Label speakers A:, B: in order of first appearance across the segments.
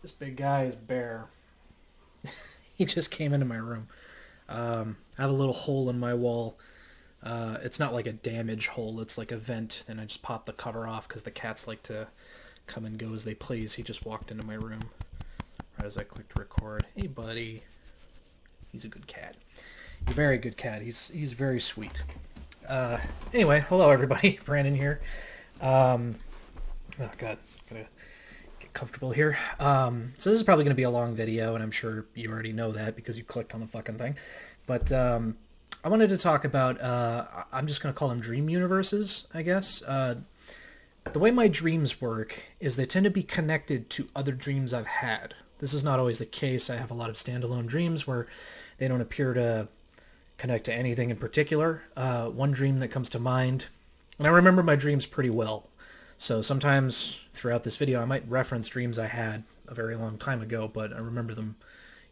A: This big guy is Bear. He just came into my room. I have a little hole in my wall. It's not like a damage hole. It's like a vent, and I just popped the cover off because the cats like to come and go as they please. He just walked into my room right as I clicked record. Hey, buddy. He's a good cat. He's a very good cat. He's very sweet. Anyway, hello everybody. Brandon here. Um, oh God, gotta get comfortable here. So this is probably going to be a long video, and I'm sure you already know that because you clicked on the fucking thing. But I wanted to talk about, I'm just going to call them dream universes, I guess. The way my dreams work is they tend to be connected to other dreams I've had. This is not always the case. I have a lot of standalone dreams where they don't appear to connect to anything in particular. One dream that comes to mind, and I remember my dreams pretty well. So sometimes throughout this video, I might reference dreams I had a very long time ago, but I remember them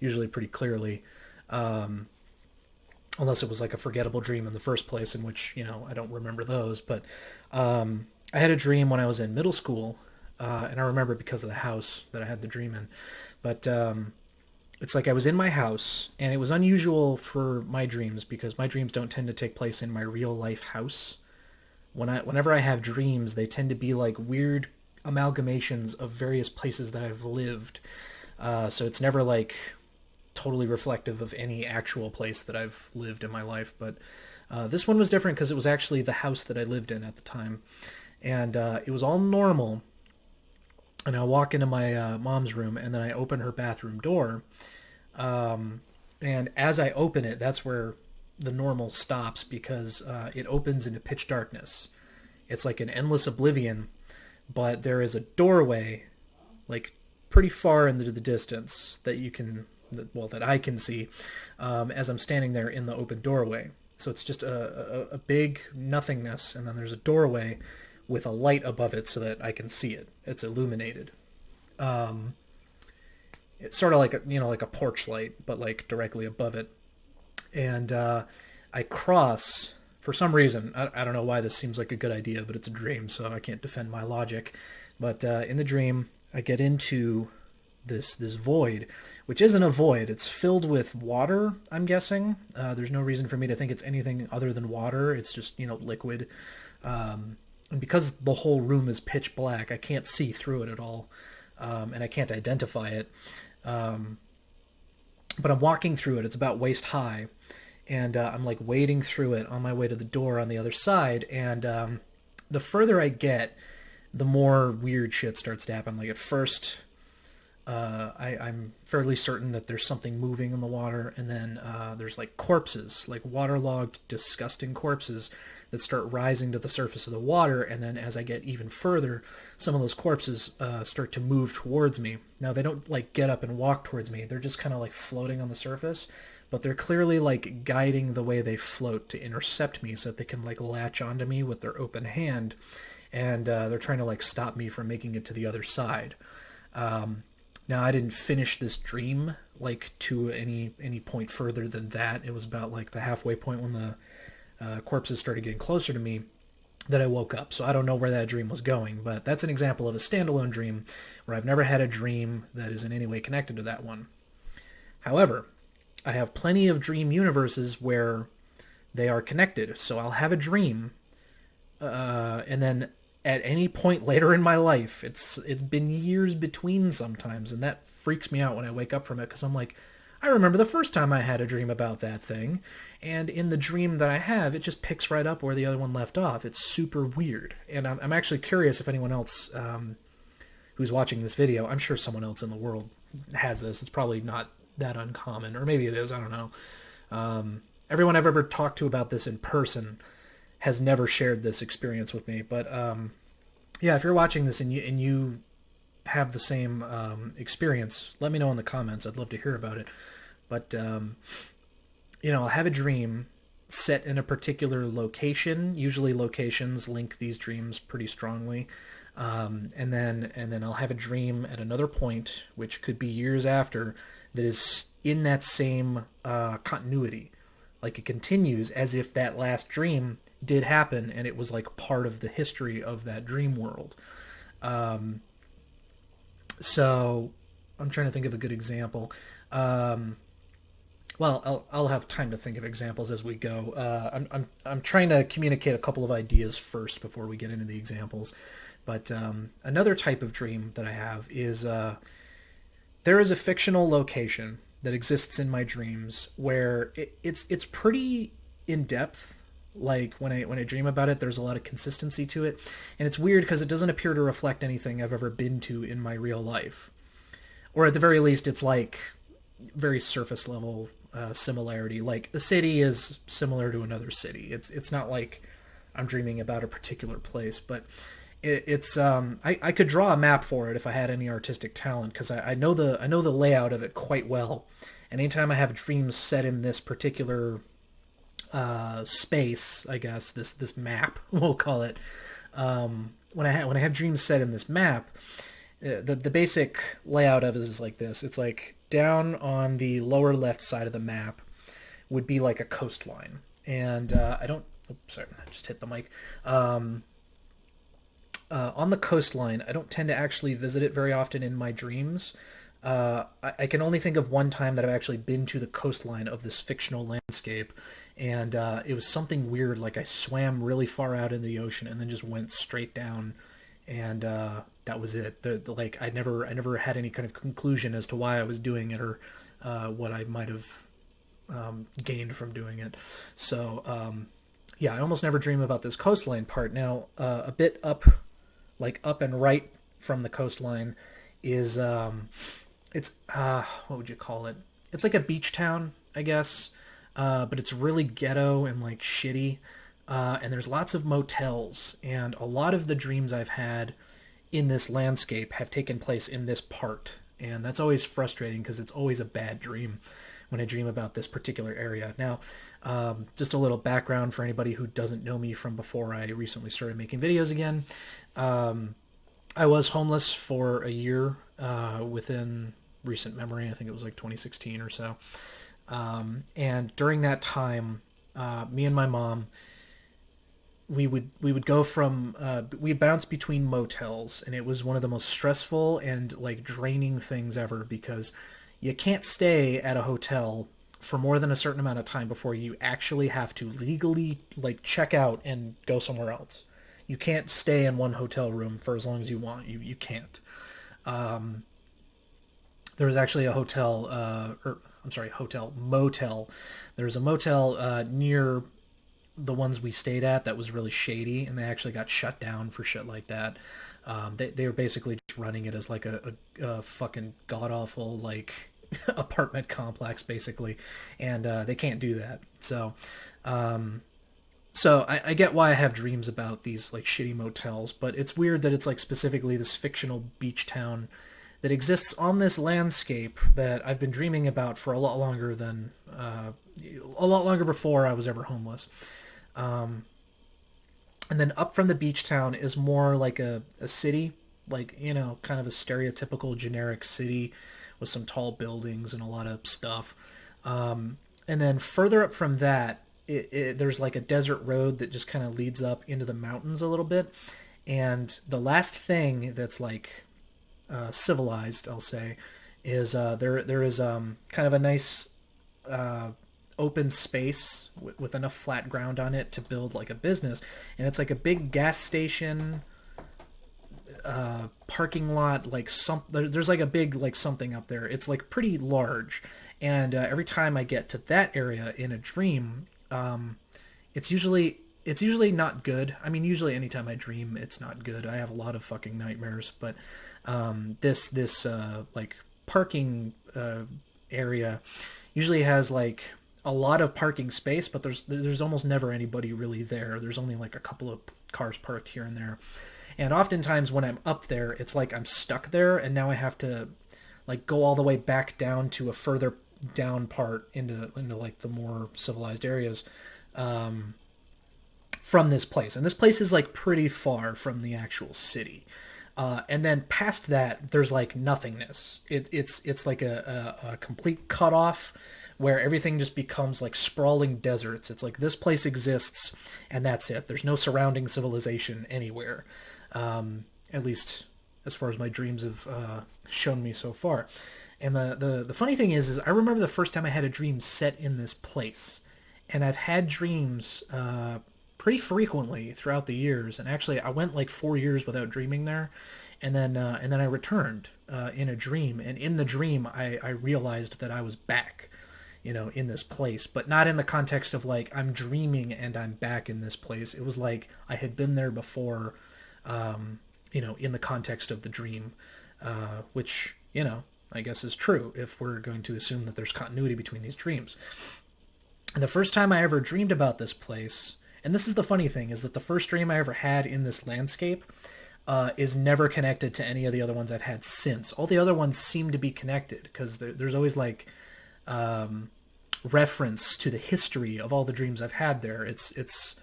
A: usually pretty clearly. Unless it was like a forgettable dream in the first place, in which, I don't remember those. But I had a dream when I was in middle school, and I remember it because of the house that I had the dream in. But it's like I was in my house, and it was unusual for my dreams because my dreams don't tend to take place in my real life house. Whenever I have dreams, they tend to be like weird amalgamations of various places that I've lived. So it's never like totally reflective of any actual place that I've lived in my life. But this one was different because it was actually the house that I lived in at the time, and it was all normal. And I walk into my mom's room, and then I open her bathroom door. And as I open it, that's where the normal stops because it opens into pitch darkness. It's like an endless oblivion, but there is a doorway, like pretty far into the distance that you can, well, that I can see as I'm standing there in the open doorway. So it's just a big nothingness, and then there's a doorway with a light above it so that I can see it. It's illuminated. Um, it's sort of like like a porch light, but like directly above it. And I cross for some reason. I don't know why this seems like a good idea, but it's a dream, so I can't defend my logic. But in the dream, I get into this void, which isn't a void. It's filled with water. I'm guessing. There's no reason for me to think it's anything other than water. It's just liquid. And because the whole room is pitch black, I can't see through it at all, and I can't identify it. Um, but I'm walking through it. It's about waist high, and I'm like wading through it on my way to the door on the other side. And the further I get, the more weird shit starts to happen. Like at first, I'm fairly certain that there's something moving in the water, and then there's like corpses, like waterlogged, disgusting corpses that start rising to the surface of the water. And then as I get even further, some of those corpses start to move towards me. Now they don't like get up and walk towards me; they're just kind of like floating on the surface, but they're clearly like guiding the way they float to intercept me, so that they can like latch onto me with their open hand, and they're trying to like stop me from making it to the other side. Um, Now I didn't finish this dream like to any point further than that. It was about like the halfway point when the corpses started getting closer to me that I woke up. So I don't know where that dream was going, but that's an example of a standalone dream where I've never had a dream that is in any way connected to that one. However, I have plenty of dream universes where they are connected. So I'll have a dream, and then at any point later in my life, it's been years between sometimes, and that freaks me out when I wake up from it because I'm like, I remember the first time I had a dream about that thing, and in the dream that I have, it just picks right up where the other one left off. It's super weird, and I'm actually curious if anyone else who's watching this video, I'm sure someone else in the world has this. It's probably not that uncommon, or maybe it is. I don't know. Everyone I've ever talked to about this in person has never shared this experience with me. But yeah, if you're watching this and you have the same experience, let me know in the comments. I'd love to hear about it. But I'll have a dream set in a particular location. Usually, locations link these dreams pretty strongly. And then I'll have a dream at another point, which could be years after, that is in that same continuity. Like it continues as if that last dream did happen and it was like part of the history of that dream world. So I'm trying to think of a good example. Um, well, I'll have time to think of examples as we go. I'm trying to communicate a couple of ideas first before we get into the examples. But another type of dream that I have is there is a fictional location that exists in my dreams where it's pretty in depth. Like when I dream about it, there's a lot of consistency to it, and it's weird because it doesn't appear to reflect anything I've ever been to in my real life, or at the very least, it's like very surface level similarity. Like a city is similar to another city. It's not like I'm dreaming about a particular place, but it's I could draw a map for it if I had any artistic talent because I know the layout of it quite well. And anytime I have dreams set in this particular space, I guess this map we'll call it. When I have dreams set in this map, the basic layout of it is like this. It's like down on the lower left side of the map would be like a coastline, and I don't. Oops, sorry, I just hit the mic. On the coastline, I don't tend to actually visit it very often in my dreams. I can only think of one time that I've actually been to the coastline of this fictional landscape, and it was something weird. Like I swam really far out in the ocean and then just went straight down, and that was it. Like I never had any kind of conclusion as to why I was doing it or what I might have gained from doing it. So yeah, I almost never dream about this coastline part. Now a bit up, like up and right from the coastline, is it's what would you call it? It's like a beach town, I guess, but it's really ghetto and like shitty. And there's lots of motels, and a lot of the dreams I've had in this landscape have taken place in this part, and that's always frustrating because it's always a bad dream when I dream about this particular area. Now, just a little background for anybody who doesn't know me from before I recently started making videos again. I was homeless for a year within recent memory. I think it was like 2016 or so. And during that time, me and my mom, we would go from we'd bounce between motels, and it was one of the most stressful and like draining things ever because you can't stay at a hotel for more than a certain amount of time before you actually have to legally like check out and go somewhere else. You can't stay in one hotel room for as long as you want. You can't. There was actually a hotel, or I'm sorry, hotel motel. There was a motel near the ones we stayed at that was really shady, and they actually got shut down for shit like that. They were basically just running it as like a fucking god awful like apartment complex basically, and they can't do that. So I get why I have dreams about these like shitty motels, but it's weird that it's like specifically this fictional beach town that exists on this landscape that I've been dreaming about for a lot longer than a lot longer before I was ever homeless. And then up from the beach town is more like a city, like, you know, kind of a stereotypical generic city with some tall buildings and a lot of stuff. And then further up from that, there's like a desert road that just kind of leads up into the mountains a little bit. And the last thing that's like civilized, I'll say, is there is kind of a nice open space with enough flat ground on it to build like a business, and it's like a big gas station parking lot, like there's like a big like something up there. It's like pretty large, and every time I get to that area in a dream, it's usually not good. I mean, usually anytime I dream, it's not good. I have a lot of fucking nightmares, but this like parking area usually has like a lot of parking space, but there's almost never anybody really there. There's only like a couple of cars parked here and there. And oftentimes when I'm up there, it's like I'm stuck there, and now I have to like go all the way back down to a further down part into like the more civilized areas from this place. And this place is like pretty far from the actual city. And then past that, there's like nothingness. It's like a complete cutoff where everything just becomes like sprawling deserts. It's like this place exists, and that's it. There's no surrounding civilization anywhere, at least as far as my dreams have shown me so far. And the funny thing is I remember the first time I had a dream set in this place. And I've had dreams pretty frequently throughout the years. And actually, I went like 4 years without dreaming there, and then I returned in a dream. And in the dream, I realized that I was back, in this place, but not in the context of like I'm dreaming and I'm back in this place. It was like I had been there before, in the context of the dream, which I guess is true if we're going to assume that there's continuity between these dreams. And the first time I ever dreamed about this place, and this is the funny thing, is that the first dream I ever had in this landscape is never connected to any of the other ones I've had since. All the other ones seem to be connected because there's always like reference to the history of all the dreams I've had there. It's.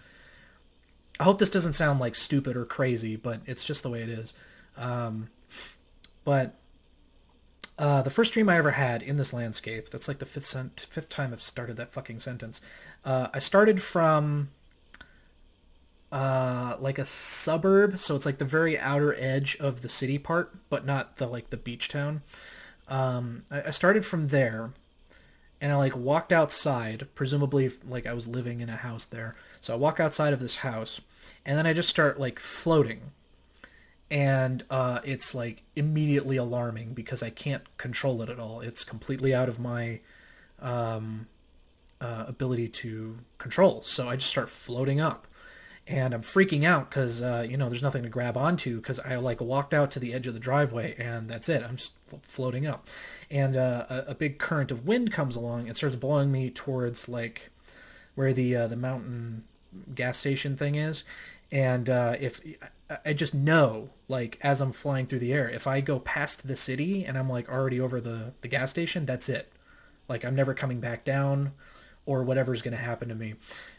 A: I hope this doesn't sound like stupid or crazy, but it's just the way it is. But the first dream I ever had in this landscape, that's like the fifth time I've started that fucking sentence. I started from like a suburb, so it's like the very outer edge of the city part, but not the beach town. I started from there, and I like walked outside, presumably like I was living in a house there. So I walk outside of this house, and then I just start like floating. And it's like immediately alarming because I can't control it at all. It's completely out of my ability to control. So I just start floating up, and I'm freaking out because there's nothing to grab onto because I like walked out to the edge of the driveway and that's it. I'm just floating up, and a big current of wind comes along and starts blowing me towards like where the mountain gas station thing is. And if I just know, like, as I'm flying through the air, if I go past the city and I'm like already over the gas station, that's it. Like, I'm never coming back down or whatever's going to happen to me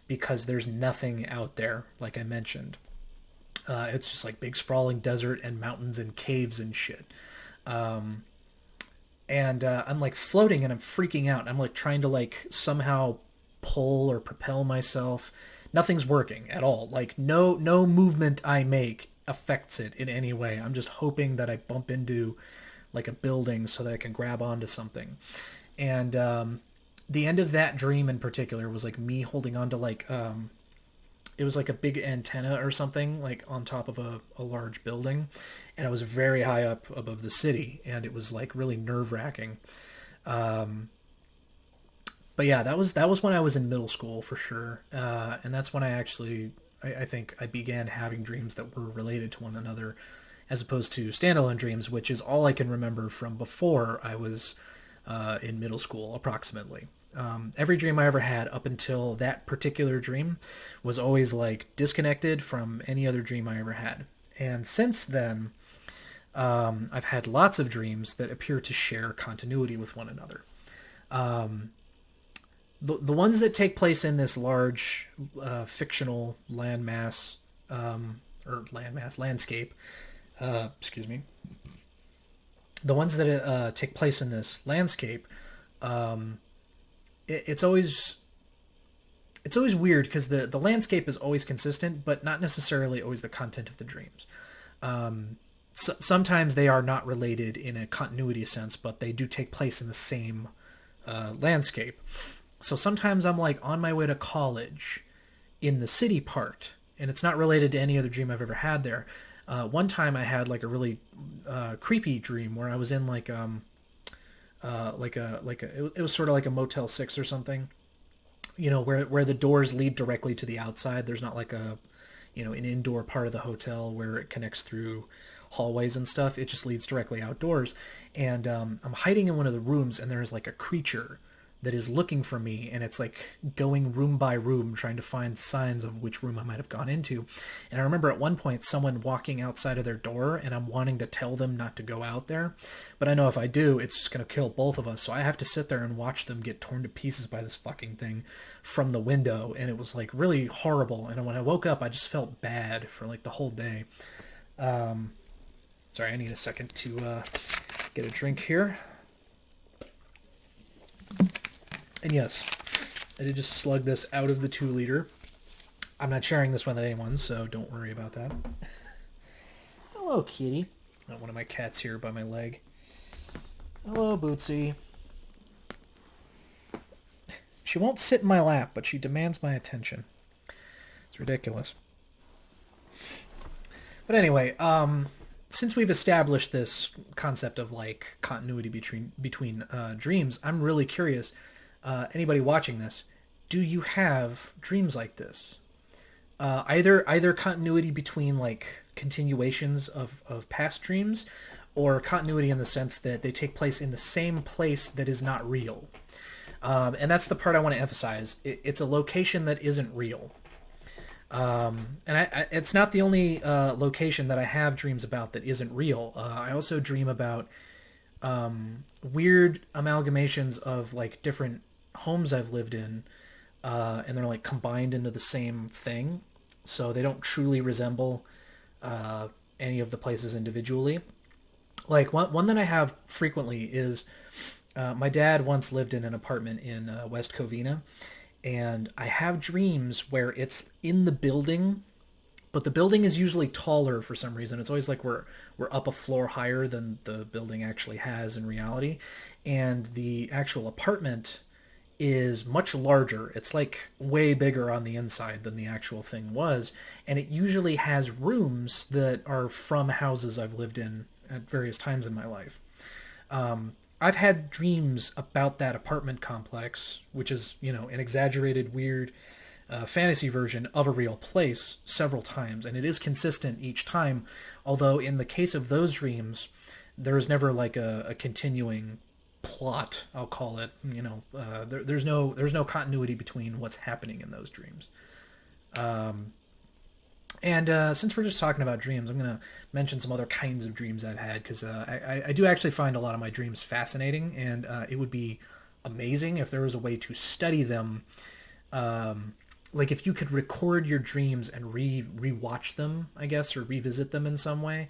A: because there's nothing out there, like I mentioned. It's just like big sprawling desert and mountains and caves and shit. And I'm like floating and I'm freaking out. I'm like trying to like somehow pull or propel myself. Nothing's working at all. Like no movement I make affects it in any way. I'm just hoping that I bump into like a building so that I can grab onto something. And the end of that dream in particular was like me holding on to like it was like a big antenna or something like on top of a large building, and I was very high up above the city, and it was like really nerve-wracking. But yeah, that was when I was in middle school for sure, and that's when I think I began having dreams that were related to one another, as opposed to standalone dreams, which is all I can remember from before I was in middle school, approximately. Every dream I ever had up until that particular dream was always like disconnected from any other dream I ever had. And since then, I've had lots of dreams that appear to share continuity with one another. The ones that take place in this large fictional landscape, excuse me. The ones that take place in this landscape, it's always weird because the landscape is always consistent, but not necessarily always the content of the dreams. Sometimes they are not related in a continuity sense, but they do take place in the same landscape. So sometimes I'm like on my way to college in the city part, and it's not related to any other dream I've ever had there. One time I had like a really creepy dream where I was in it was sort of like a Motel 6 or something, where the doors lead directly to the outside. There's not like an indoor part of the hotel where it connects through hallways and stuff. It just leads directly outdoors. And I'm hiding in one of the rooms, and there's like a creature that is looking for me, and it's like going room by room trying to find signs of which room I might have gone into. And I remember at one point someone walking outside of their door, and I'm wanting to tell them not to go out there, but I know if I do, it's just going to kill both of us. So I have to sit there and watch them get torn to pieces by this fucking thing from the window. And it was like really horrible. And when I woke up, I just felt bad for like the whole day. Sorry, I need a second to get a drink here. And yes, I did just slug this out of the 2-liter. I'm not sharing this with anyone, so don't worry about that. Hello, kitty. One of my cats here by my leg. Hello, Bootsy. She won't sit in my lap, but she demands my attention. It's ridiculous. But anyway, since we've established this concept of like continuity between dreams, I'm really curious. Anybody watching this, do you have dreams like this? Either continuity between like continuations of past dreams, or continuity in the sense that they take place in the same place that is not real. And that's the part I want to emphasize. It's a location that isn't real. And it's not the only location that I have dreams about that isn't real. I also dream about weird amalgamations of like different homes I've lived in, and they're like combined into the same thing, so they don't truly resemble any of the places individually. Like one that I have frequently is my dad once lived in an apartment in West Covina, and I have dreams where it's in the building, but the building is usually taller for some reason. It's always like we're up a floor higher than the building actually has in reality, and the actual apartment is much larger. It's like way bigger on the inside than the actual thing was, and it usually has rooms that are from houses I've lived in at various times in my life. I've had dreams about that apartment complex, which is, an exaggerated, weird fantasy version of a real place several times, and it is consistent each time. Although in the case of those dreams, there is never like a continuing plot. I'll call it. There's no continuity between what's happening in those dreams. And since we're just talking about dreams, I'm going to mention some other kinds of dreams I've had, because I do actually find a lot of my dreams fascinating, and it would be amazing if there was a way to study them. Like if you could record your dreams and rewatch them, I guess, or revisit them in some way,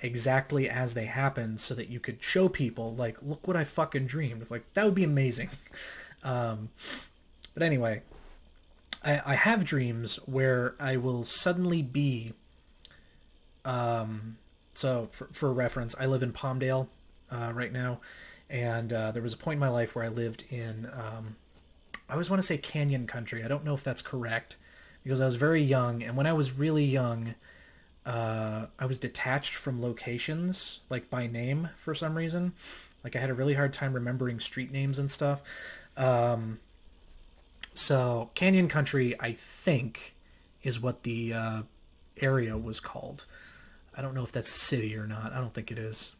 A: exactly as they happened, so that you could show people, like, look what I fucking dreamed. Like, that would be amazing. But anyway, I have dreams where I will suddenly be. So for reference, I live in Palmdale right now, and there was a point in my life where I lived in. I always want to say Canyon Country. I don't know if that's correct, because I was very young, and when I was really young, I was detached from locations, like by name for some reason. Like I had a really hard time remembering street names and stuff. So Canyon Country, I think, is what the area was called. I don't know if that's a city or not. I don't think it is.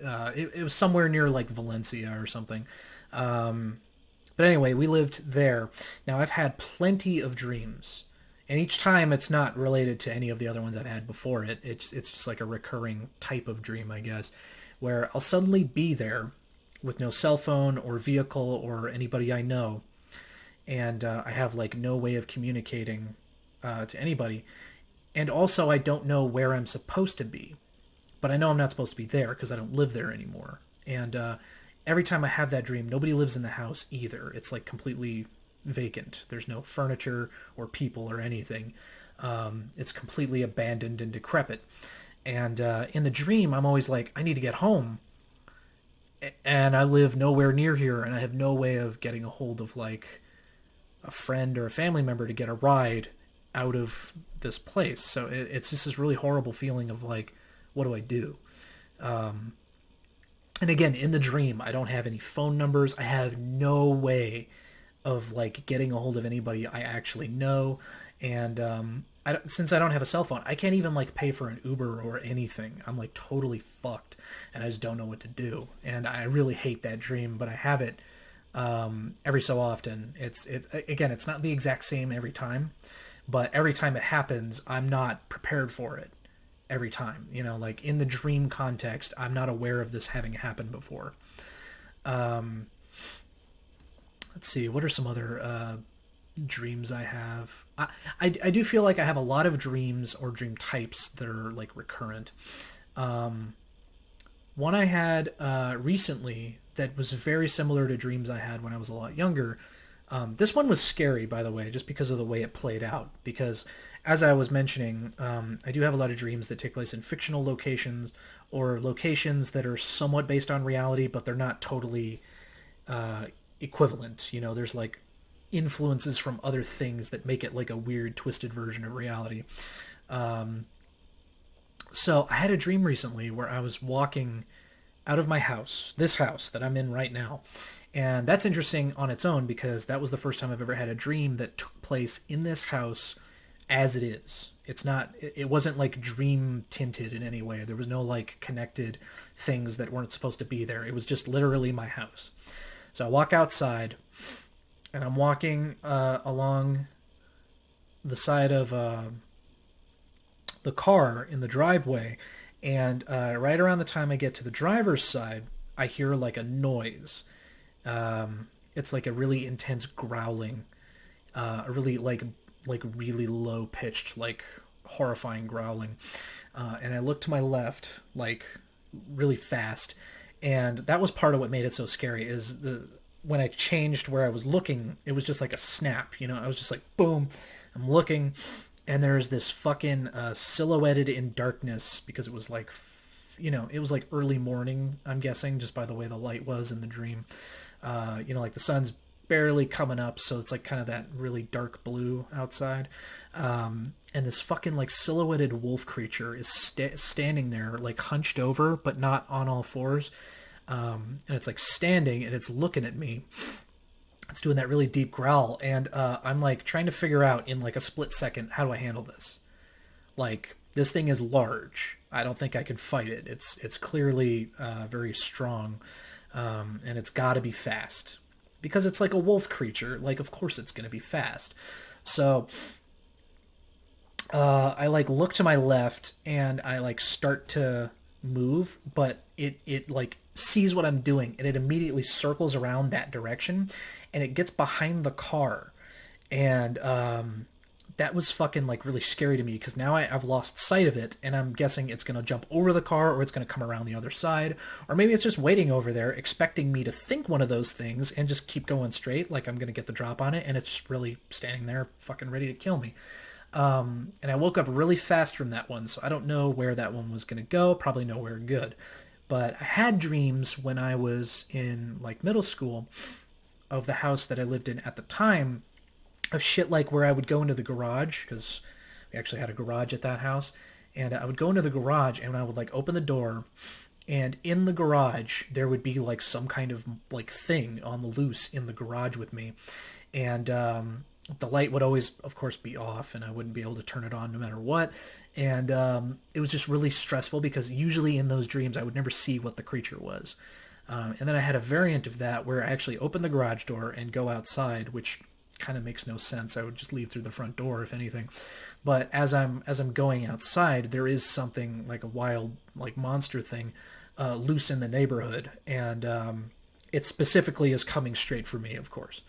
A: It was somewhere near like Valencia or something. But anyway, we lived there. Now I've had plenty of dreams, and each time it's not related to any of the other ones I've had before it. It's just like a recurring type of dream, I guess, where I'll suddenly be there with no cell phone or vehicle or anybody I know, and I have like no way of communicating to anybody, and also I don't know where I'm supposed to be, but I know I'm not supposed to be there because I don't live there anymore. And every time I have that dream, nobody lives in the house either. It's like completely vacant. There's no furniture or people or anything. It's completely abandoned and decrepit. And in the dream, I'm always like, I need to get home, and I live nowhere near here, and I have no way of getting a hold of like a friend or a family member to get a ride out of this place. So it's just this really horrible feeling of like, what do I do? And again, in the dream, I don't have any phone numbers. I have no way of like getting a hold of anybody I actually know. And since I don't have a cell phone, I can't even like pay for an Uber or anything. I'm like totally fucked, and I just don't know what to do. And I really hate that dream, but I have it every so often. Again, it's not the exact same every time, but every time it happens, I'm not prepared for it. Every time, like in the dream context, I'm not aware of this having happened before. Let's see, what are some other dreams I have? I do feel like I have a lot of dreams or dream types that are like recurrent. One I had recently that was very similar to dreams I had when I was a lot younger. This one was scary, by the way, just because of the way it played out. Because, as I was mentioning, I do have a lot of dreams that take place in fictional locations or locations that are somewhat based on reality, but they're not totally uh, equivalent. You know, there's like influences from other things that make it like a weird, twisted version of reality. Um, so I had a dream recently where I was walking out of my house, this house that I'm in right now. And that's interesting on its own because that was the first time I've ever had a dream that took place in this house as it is. It's not, it wasn't like dream tinted in any way. There was no like connected things that weren't supposed to be there. It was just literally my house. So I walk outside and I'm walking along the side of the car in the driveway. And right around the time I get to the driver's side, I hear like a noise. It's like a really intense growling, a really like really low pitched, like horrifying growling. And I look to my left, like really fast, and that was part of what made it so scary. Is the when I changed where I was looking, it was just like a snap. You know, I was just like boom, I'm looking, and there's this fucking silhouetted in darkness because it was like you know, it was like early morning, I'm guessing, just by the way the light was in the dream. You know, like the sun's barely coming up, so it's like kind of that really dark blue outside. And this fucking like silhouetted wolf creature is standing there, like hunched over, but not on all fours. And it's like standing and it's looking at me. It's doing that really deep growl, and I'm like trying to figure out in like a split second, how do I handle this? Like this thing is large. I don't think I can fight it. It's clearly very strong, and it's got to be fast because it's like a wolf creature. Like of course it's gonna be fast. So I like look to my left and I like start to move, but it like sees what I'm doing and it immediately circles around that direction and it gets behind the car. And that was fucking like really scary to me because now I've lost sight of it and I'm guessing it's gonna jump over the car or it's gonna come around the other side, or maybe it's just waiting over there expecting me to think one of those things and just keep going straight like I'm gonna get the drop on it, and it's just really standing there fucking ready to kill me. And I woke up really fast from that one, so I don't know where that one was gonna go. Probably nowhere good. But I had dreams when I was in like middle school of the house that I lived in at the time, of shit like where I would go into the garage, because we actually had a garage at that house, and I would go into the garage and I would like open the door, and in the garage there would be like some kind of like thing on the loose in the garage with me, and the light would always of course be off and I wouldn't be able to turn it on no matter what. And it was just really stressful because usually in those dreams I would never see what the creature was. And then I had a variant of that where I actually open the garage door and go outside, which kind of makes no sense. I would just leave through the front door if anything. But as I'm going outside, there is something like a wild like monster thing loose in the neighborhood, and it specifically is coming straight for me, of course.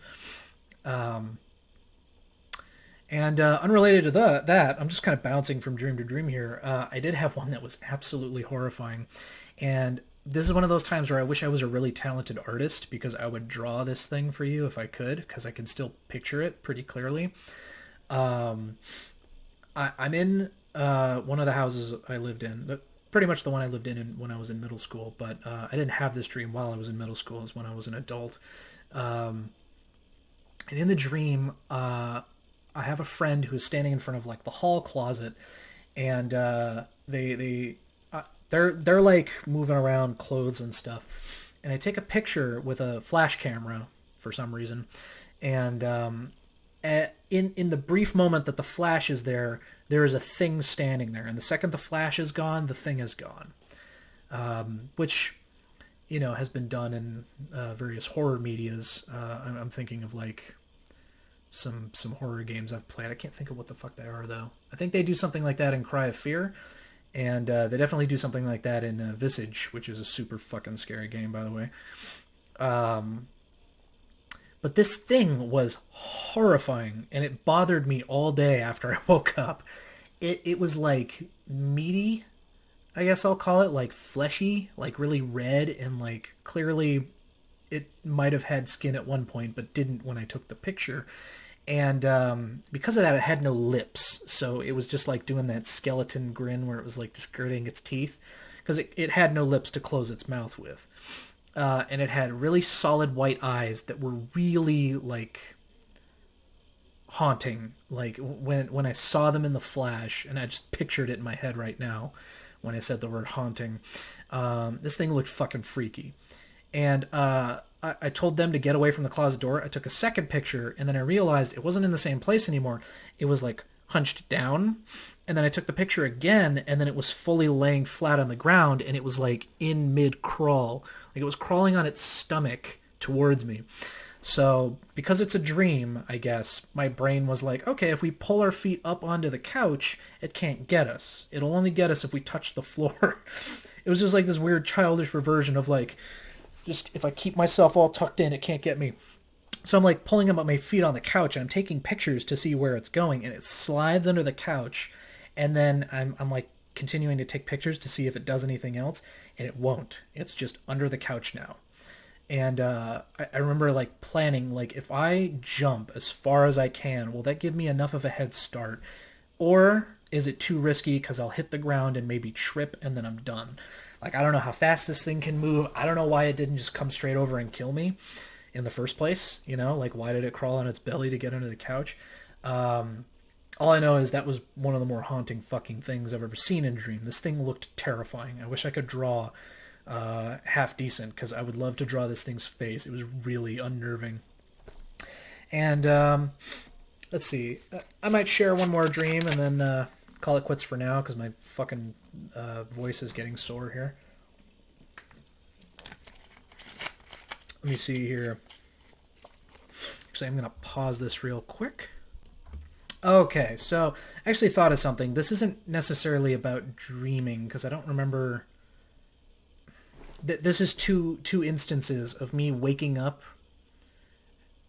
A: Um, and unrelated to that, I'm just kind of bouncing from dream to dream here. I did have one that was absolutely horrifying, and this is one of those times where I wish I was a really talented artist because I would draw this thing for you if I could, because I can still picture it pretty clearly. Um, I'm in one of the houses I lived in, pretty much the one I lived in when I was in middle school, but I didn't have this dream while I was in middle school. It was when I was an adult. Um, and in the dream, I have a friend who is standing in front of like the hall closet, and they're like moving around clothes and stuff, and I take a picture with a flash camera for some reason, and in the brief moment that the flash is there, there is a thing standing there, and the second the flash is gone, the thing is gone, which you know has been done in various horror medias. I'm thinking of like some horror games I've played. I can't think of what the fuck they are though. I think they do something like that in Cry of Fear, and they definitely do something like that in Visage, which is a super fucking scary game, by the way. Um, but this thing was horrifying, and it bothered me all day after I woke up. It was like meaty, I guess I'll call it, like fleshy, like really red, and like clearly it might have had skin at one point, but didn't when I took the picture. And because of that, it had no lips, so it was just like doing that skeleton grin where it was like just gritting its teeth, because it had no lips to close its mouth with. And it had really solid white eyes that were really like haunting. Like when I saw them in the flash, and I just pictured it in my head right now when I said the word haunting. This thing looked fucking freaky. And I told them to get away from the closet door. I took a second picture, and then I realized it wasn't in the same place anymore. It was like hunched down. And then I took the picture again, and then it was fully laying flat on the ground, and it was like in mid crawl. Like it was crawling on its stomach towards me. So because it's a dream, I guess, my brain was like, okay, if we pull our feet up onto the couch, it can't get us. It'll only get us if we touch the floor. It was just like this weird childish reversion of like, just if I keep myself all tucked in, it can't get me. So I'm like pulling up my feet on the couch, and I'm taking pictures to see where it's going, and it slides under the couch, and then I'm like continuing to take pictures to see if it does anything else, and it won't. It's just under the couch now. And I remember like planning, like if I jump as far as I can, will that give me enough of a head start? Or is it too risky because I'll hit the ground and maybe trip and then I'm done? Like, I don't know how fast this thing can move. I don't know why it didn't just come straight over and kill me in the first place. You know, like why did it crawl on its belly to get under the couch? All I know is that was one of the more haunting fucking things I've ever seen in a dream. This thing looked terrifying. I wish I could draw half decent, because I would love to draw this thing's face. It was really unnerving. And let's see. I might share one more dream and then call it quits for now, because my fucking voice is getting sore here. Let me see here. Actually, I'm going to pause this real quick. Okay, so I actually thought of something. This isn't necessarily about dreaming, because I don't remember... This is two instances of me waking up.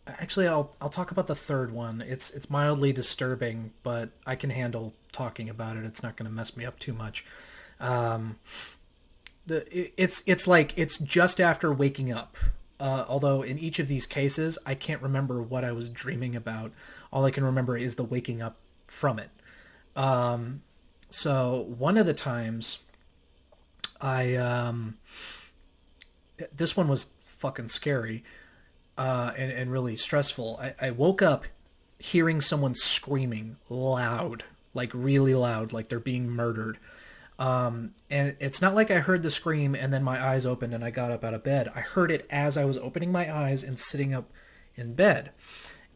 A: Actually, I'll talk about the third one. It's mildly disturbing, but I can handle talking about it. It's not going to mess me up too much. It's like it's just after waking up. Although in each of these cases, I can't remember what I was dreaming about. All I can remember is the waking up from it. So one of the times, this one was fucking scary and really stressful. I woke up hearing someone screaming loud, like really loud, like they're being murdered. And it's not like I heard the scream and then my eyes opened and I got up out of bed. I heard it as I was opening my eyes and sitting up in bed.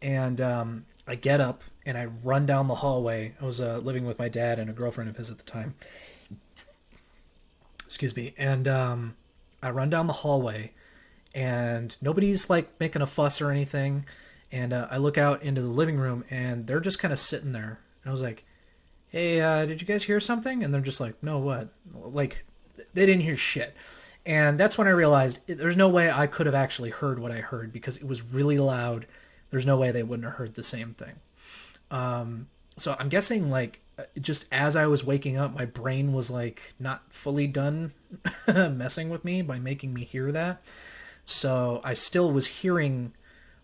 A: And I get up and I run down the hallway. I was living with my dad and a girlfriend of his at the time. Excuse me. And I run down the hallway and nobody's like making a fuss or anything. And I look out into the living room and they're just kind of sitting there. And I was like, hey, did you guys hear something? And they're just like, no, what? Like, they didn't hear shit. And that's when I realized there's no way I could have actually heard what I heard, because it was really loud. There's no way they wouldn't have heard the same thing. So I'm guessing, like, just as I was waking up, my brain was, like, not fully done messing with me by making me hear that. So I still was hearing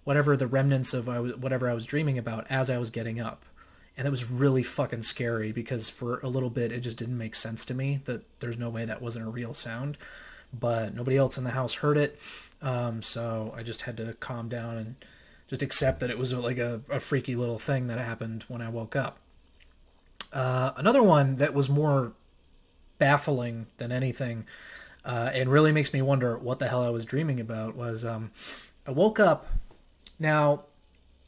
A: whatever the remnants of whatever I was dreaming about as I was getting up. And it was really fucking scary, because for a little bit it just didn't make sense to me that there's no way that wasn't a real sound. But nobody else in the house heard it. So I just had to calm down and just accept that it was like a freaky little thing that happened when I woke up. Another one that was more baffling than anything, and really makes me wonder what the hell I was dreaming about, was I woke up. Now,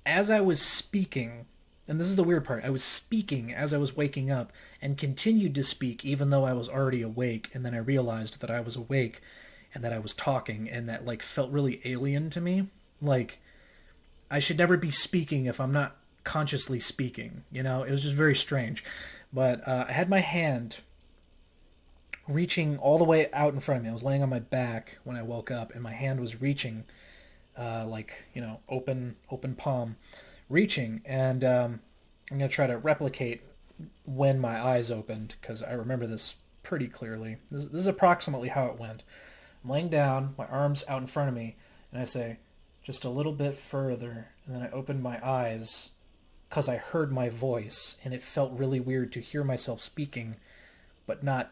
A: as I was speaking, and this is the weird part, I was speaking as I was waking up and continued to speak even though I was already awake, and then I realized that I was awake and that I was talking, and that like felt really alien to me. Like, I should never be speaking if I'm not consciously speaking, you know? It was just very strange. But I had my hand reaching all the way out in front of me. I was laying on my back when I woke up, and my hand was reaching, like, you know, open palm, reaching. And I'm going to try to replicate when my eyes opened, because I remember this pretty clearly. This is approximately how it went. I'm laying down, my arms out in front of me, And I say, just a little bit further. And then I opened my eyes because I heard my voice, and it felt really weird to hear myself speaking, but not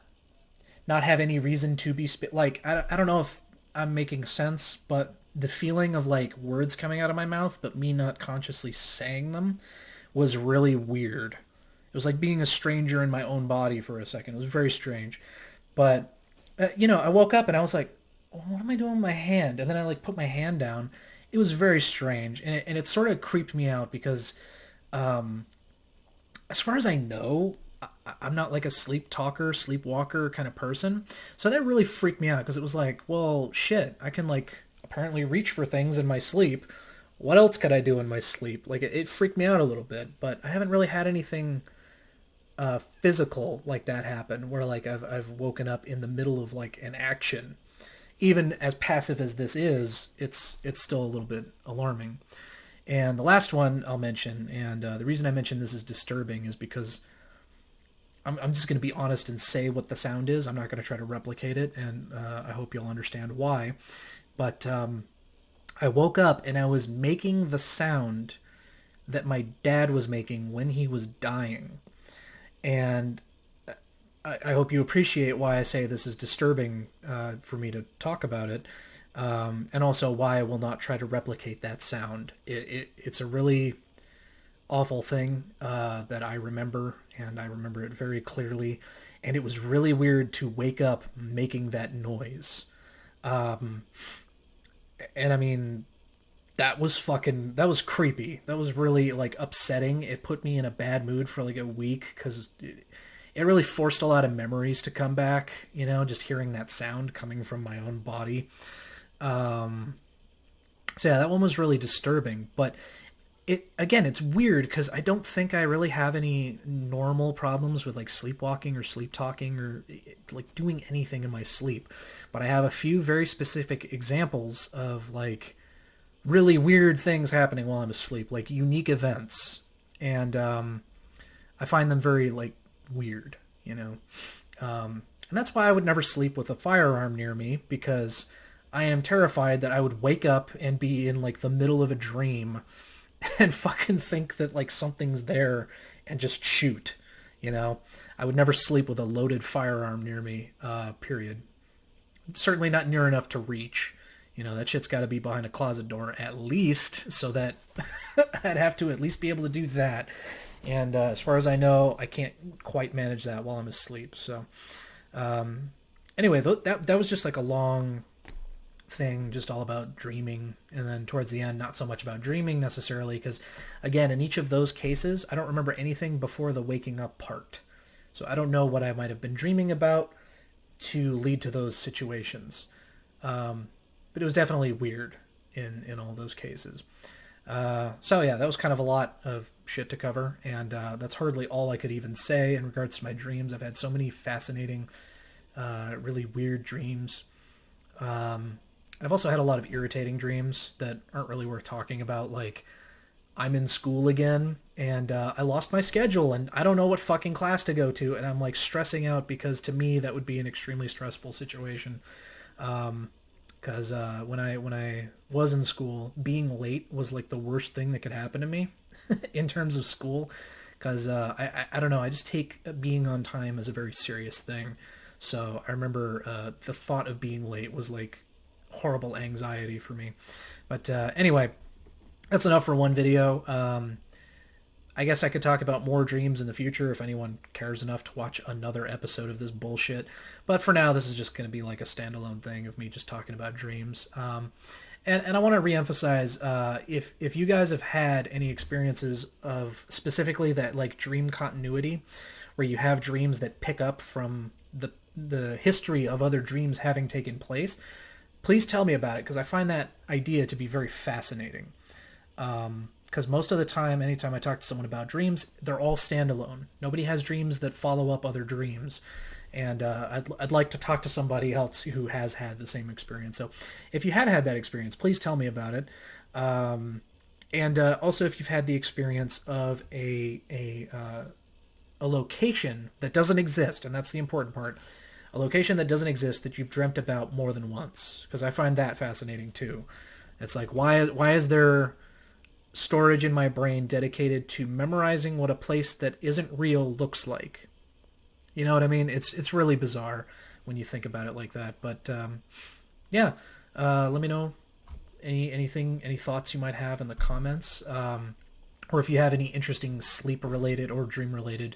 A: have any reason to be like I don't know if I'm making sense, but the feeling of like words coming out of my mouth, but me not consciously saying them, was really weird. It was like being a stranger in my own body for a second. It was very strange. But, I woke up and I was like, what am I doing with my hand? And then I like put my hand down. It was very strange. And it sort of creeped me out because, um, as far as I know, I'm not like a sleep talker, sleepwalker kind of person. So that really freaked me out because it was like, well, shit, I can like apparently reach for things in my sleep. What else could I do in my sleep? Like it freaked me out a little bit, but I haven't really had anything physical like that happen where like I've woken up in the middle of like an action. Even as passive as this is, it's still a little bit alarming. And the last one I'll mention, and the reason I mention this is disturbing, is because I'm just going to be honest and say what the sound is. I'm not going to try to replicate it, and I hope you'll understand why. But I woke up and I was making the sound that my dad was making when he was dying. And I hope you appreciate why I say this is disturbing for me to talk about it, and also why I will not try to replicate that sound. It's a really awful thing that I remember, and I remember it very clearly, and it was really weird to wake up making that noise. Um, and I mean, that was creepy. That was really like upsetting. It put me in a bad mood for like a week because it really forced a lot of memories to come back, just hearing that sound coming from my own body. Um, so yeah, that one was really disturbing, but it's weird because I don't think I really have any normal problems with like sleepwalking or sleep talking or like doing anything in my sleep. But I have a few very specific examples of like really weird things happening while I'm asleep, like unique events. And I find them very like weird, you know. And that's why I would never sleep with a firearm near me, because I am terrified that I would wake up and be in like the middle of a dream and fucking think that like something's there and just shoot, you know. I would never sleep with a loaded firearm near me, period. Certainly not near enough to reach. You know, that shit's got to be behind a closet door at least, so that I'd have to at least be able to do that. And as far as I know, I can't quite manage that while I'm asleep. So anyway, that was just like a long thing, just all about dreaming. And then towards the end, not so much about dreaming necessarily, because again, in each of those cases, I don't remember anything before the waking up part. So I don't know what I might have been dreaming about to lead to those situations. But it was definitely weird in all those cases. So yeah, that was kind of a lot of shit to cover, and that's hardly all I could even say in regards to my dreams. I've had so many fascinating, really weird dreams. I've also had a lot of irritating dreams that aren't really worth talking about, like I'm in school again and I lost my schedule and I don't know what fucking class to go to, and I'm like stressing out because to me that would be an extremely stressful situation. Because when I was in school, being late was like the worst thing that could happen to me in terms of school. Because I don't know, I just take being on time as a very serious thing. So I remember the thought of being late was like horrible anxiety for me. But anyway, that's enough for one video. I guess I could talk about more dreams in the future if anyone cares enough to watch another episode of this bullshit. But for now, this is just going to be like a standalone thing of me just talking about dreams. And I want to reemphasize, if you guys have had any experiences of specifically that like dream continuity, where you have dreams that pick up from the history of other dreams having taken place, please tell me about it, because I find that idea to be very fascinating. Because most of the time, anytime I talk to someone about dreams, they're all standalone. Nobody has dreams that follow up other dreams. And I'd like to talk to somebody else who has had the same experience. So if you have had that experience, please tell me about it. And also if you've had the experience of a location that doesn't exist, and that's the important part, a location that doesn't exist that you've dreamt about more than once, because I find that fascinating too. It's like, why is there storage in my brain dedicated to memorizing what a place that isn't real looks like? You know what I mean? It's really bizarre when you think about it like that. But yeah, let me know any thoughts you might have in the comments, or if you have any interesting sleep related or dream related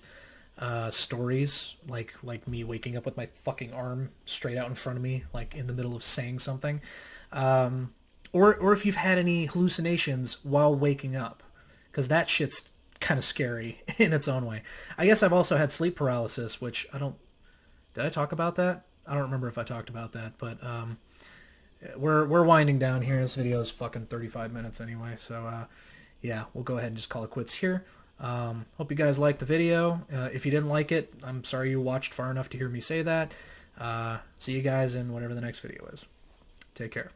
A: stories, like me waking up with my fucking arm straight out in front of me, like in the middle of saying something, or if you've had any hallucinations while waking up, because that shit's kind of scary in its own way. I guess I've also had sleep paralysis, which I don't. Did I talk about that? I don't remember if I talked about that, but we're winding down here. This video is fucking 35 minutes anyway, so yeah, we'll go ahead and just call it quits here. Hope you guys liked the video. If you didn't like it, I'm sorry you watched far enough to hear me say that. See you guys in whatever the next video is. Take care.